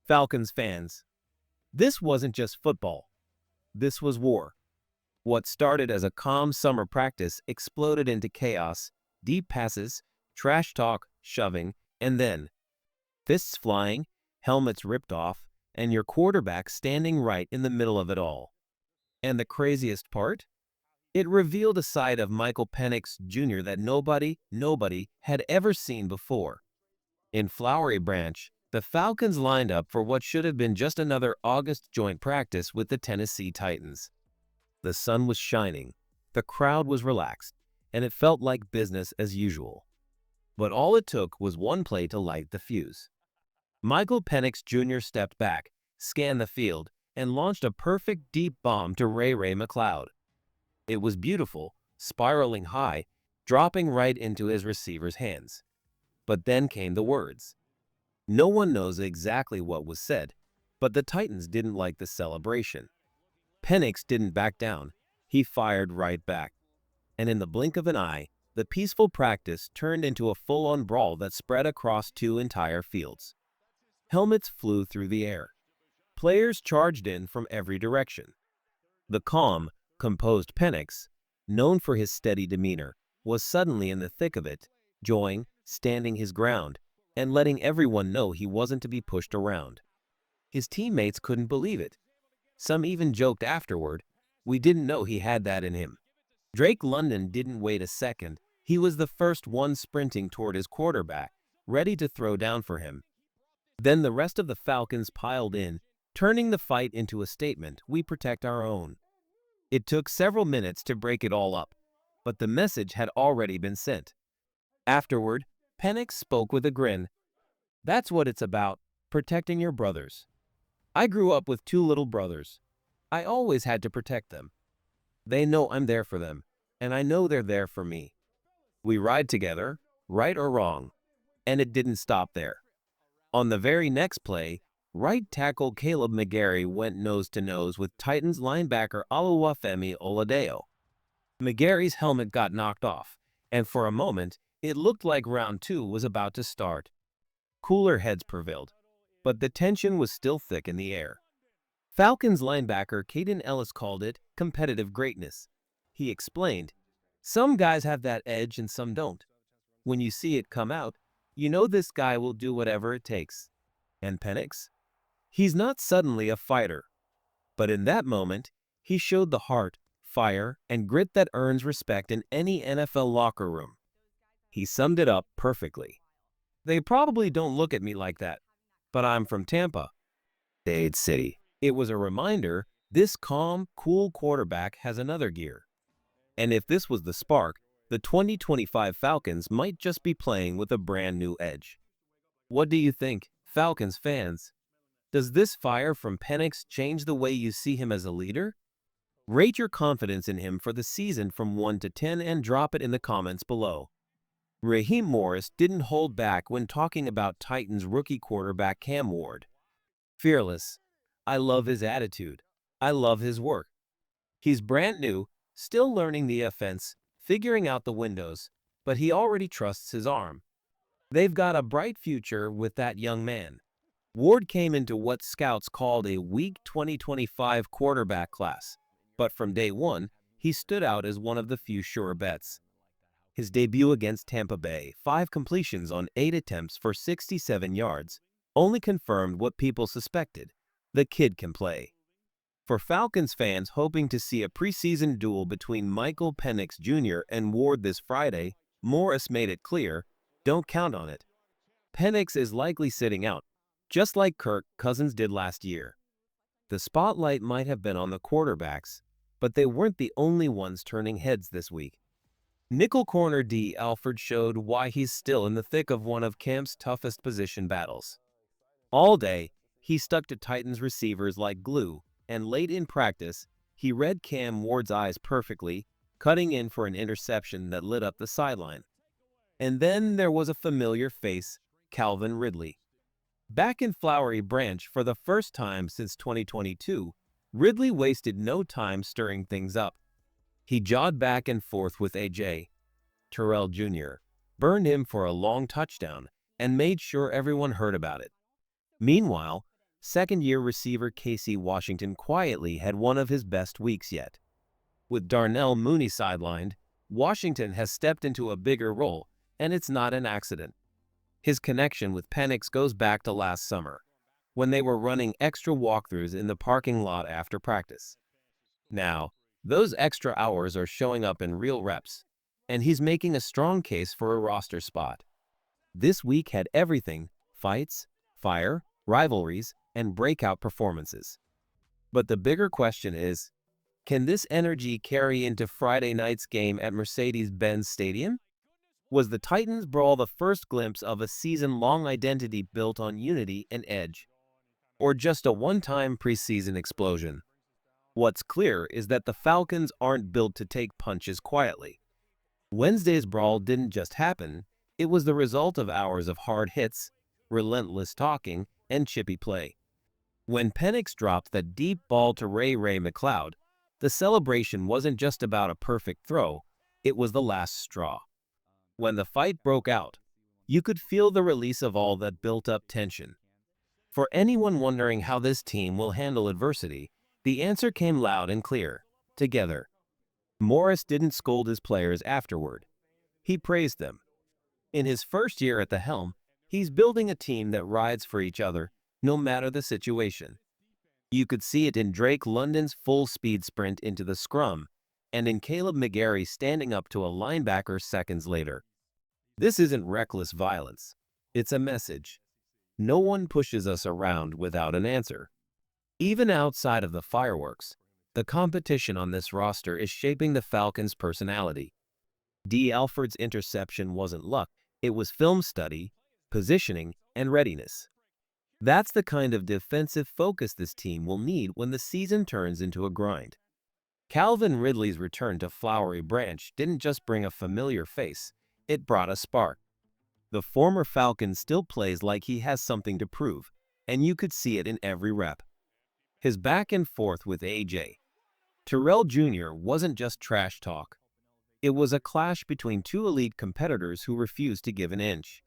Falcons fans, this wasn't just football. This was war. What started as a calm summer practice exploded into chaos, deep passes, trash talk, shoving, and then fists flying, helmets ripped off, and your quarterback standing right in the middle of it all. And the craziest part? It revealed a side of Michael Penix Jr. that nobody had ever seen before. In Flowery Branch, the Falcons lined up for what should have been just another August joint practice with the Tennessee Titans. The sun was shining, the crowd was relaxed, and it felt like business as usual. But all it took was one play to light the fuse. Michael Penix Jr. stepped back, scanned the field, and launched a perfect deep bomb to Ray McCloud. It was beautiful, spiraling high, dropping right into his receiver's hands. But then came the words. No one knows exactly what was said, but the Titans didn't like the celebration. Penix didn't back down. He fired right back. And in the blink of an eye, the peaceful practice turned into a full-on brawl that spread across two entire fields. Helmets flew through the air. Players charged in from every direction. The calm, composed Penix, known for his steady demeanor, was suddenly in the thick of it, joying, standing his ground, and letting everyone know he wasn't to be pushed around. His teammates couldn't believe it. Some even joked afterward, "We didn't know he had that in him." Drake London didn't wait a second. He was the first one sprinting toward his quarterback, ready to throw down for him. Then the rest of the Falcons piled in, turning the fight into a statement: we protect our own. It took several minutes to break it all up, but the message had already been sent. Afterward, Penix spoke with a grin. "That's what it's about, protecting your brothers. I grew up with two little brothers. I always had to protect them. They know I'm there for them, and I know they're there for me. We ride together, right or wrong." And it didn't stop there. On the very next play, right tackle Caleb McGarry went nose-to-nose with Titans linebacker Oluwafemi Oladeo. McGarry's helmet got knocked off, and for a moment, it looked like round two was about to start. Cooler heads prevailed, but the tension was still thick in the air. Falcons linebacker Caden Ellis called it competitive greatness. He explained, "Some guys have that edge and some don't. When you see it come out, you know this guy will do whatever it takes." And Penix? He's not suddenly a fighter, but in that moment, he showed the heart, fire, and grit that earns respect in any NFL locker room. He summed it up perfectly. "They probably don't look at me like that, but I'm from Tampa, Dade City." It was a reminder this calm, cool quarterback has another gear. And if this was the spark, the 2025 Falcons might just be playing with a brand new edge. What do you think, Falcons fans? Does this fire from Penix change the way you see him as a leader? Rate your confidence in him for the season from 1 to 10 and drop it in the comments below. Raheem Morris didn't hold back when talking about Titans rookie quarterback Cam Ward. "Fearless. I love his attitude. I love his work. He's brand new, still learning the offense, figuring out the windows, but he already trusts his arm. They've got a bright future with that young man." Ward came into what scouts called a weak 2025 quarterback class, but from day one, he stood out as one of the few sure bets. His debut against Tampa Bay, 5 completions on 8 attempts for 67 yards, only confirmed what people suspected: the kid can play. For Falcons fans hoping to see a preseason duel between Michael Penix Jr. and Ward this Friday, Morris made it clear, don't count on it. Penix is likely sitting out, just like Kirk Cousins did last year. The spotlight might have been on the quarterbacks, but they weren't the only ones turning heads this week. Nickel corner D. Alford showed why he's still in the thick of one of camp's toughest position battles. All day, he stuck to Titans receivers like glue, and late in practice, he read Cam Ward's eyes perfectly, cutting in for an interception that lit up the sideline. And then there was a familiar face, Calvin Ridley. Back in Flowery Branch for the first time since 2022, Ridley wasted no time stirring things up. He jogged back and forth with A.J. Terrell Jr., burned him for a long touchdown, and made sure everyone heard about it. Meanwhile, second-year receiver Casey Washington quietly had one of his best weeks yet. With Darnell Mooney sidelined, Washington has stepped into a bigger role, and it's not an accident. His connection with Penix goes back to last summer, when they were running extra walkthroughs in the parking lot after practice. Now, those extra hours are showing up in real reps, and he's making a strong case for a roster spot. This week had everything: fights, fire, rivalries, and breakout performances. But the bigger question is, can this energy carry into Friday night's game at Mercedes-Benz Stadium? Was the Titans Brawl the first glimpse of a season-long identity built on unity and edge, or just a one-time preseason explosion? What's clear is that the Falcons aren't built to take punches quietly. Wednesday's brawl didn't just happen, it was the result of hours of hard hits, relentless talking, and chippy play. When Penix dropped that deep ball to Ray McCloud, the celebration wasn't just about a perfect throw, it was the last straw. When the fight broke out, you could feel the release of all that built-up tension. For anyone wondering how this team will handle adversity, the answer came loud and clear: together. Morris didn't scold his players afterward. He praised them. In his first year at the helm, he's building a team that rides for each other, no matter the situation. You could see it in Drake London's full-speed sprint into the scrum, and in Caleb McGarry standing up to a linebacker seconds later. This isn't reckless violence. It's a message. No one pushes us around without an answer. Even outside of the fireworks, the competition on this roster is shaping the Falcons' personality. D. Alford's interception wasn't luck, it was film study, positioning, and readiness. That's the kind of defensive focus this team will need when the season turns into a grind. Calvin Ridley's return to Flowery Branch didn't just bring a familiar face, it brought a spark. The former Falcon still plays like he has something to prove, and you could see it in every rep. His back and forth with A.J. Terrell Jr. wasn't just trash talk. It was a clash between two elite competitors who refused to give an inch.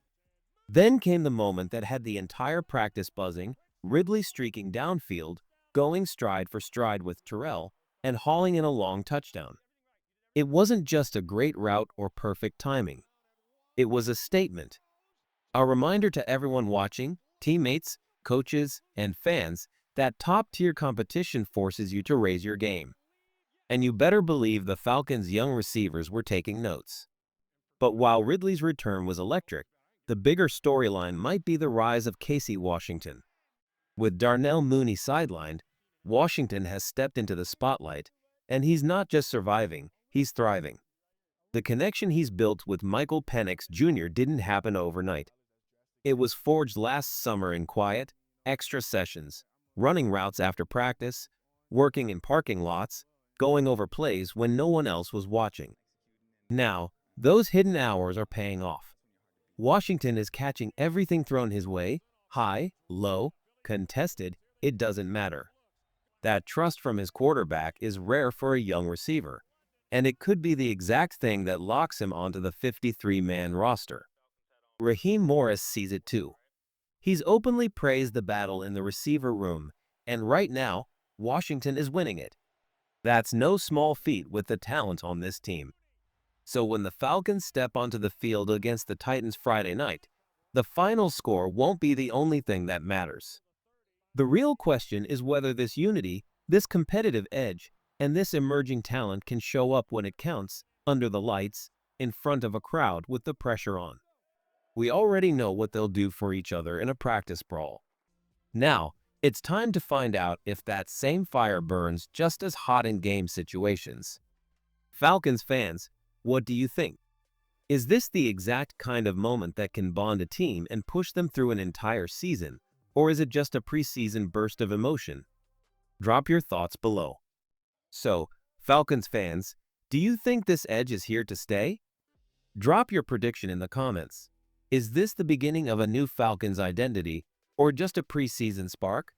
Then came the moment that had the entire practice buzzing: Ridley streaking downfield, going stride for stride with Terrell, and hauling in a long touchdown. It wasn't just a great route or perfect timing. It was a statement. A reminder to everyone watching, teammates, coaches, and fans, that top-tier competition forces you to raise your game. And you better believe the Falcons' young receivers were taking notes. But while Ridley's return was electric, the bigger storyline might be the rise of Casey Washington. With Darnell Mooney sidelined, Washington has stepped into the spotlight, and he's not just surviving, he's thriving. The connection he's built with Michael Penix Jr. didn't happen overnight. It was forged last summer in quiet, extra sessions, running routes after practice, working in parking lots, going over plays when no one else was watching. Now, those hidden hours are paying off. Washington is catching everything thrown his way: high, low, contested, it doesn't matter. That trust from his quarterback is rare for a young receiver, and it could be the exact thing that locks him onto the 53-man roster. Raheem Morris sees it too. He's openly praised the battle in the receiver room, and right now, Washington is winning it. That's no small feat with the talent on this team. So when the Falcons step onto the field against the Titans Friday night, the final score won't be the only thing that matters. The real question is whether this unity, this competitive edge, and this emerging talent can show up when it counts, under the lights, in front of a crowd with the pressure on. We already know what they'll do for each other in a practice brawl. Now, it's time to find out if that same fire burns just as hot in game situations. Falcons fans, what do you think? Is this the exact kind of moment that can bond a team and push them through an entire season, or is it just a preseason burst of emotion? Drop your thoughts below. So, Falcons fans, do you think this edge is here to stay? Drop your prediction in the comments. Is this the beginning of a new Falcons identity, or just a preseason spark?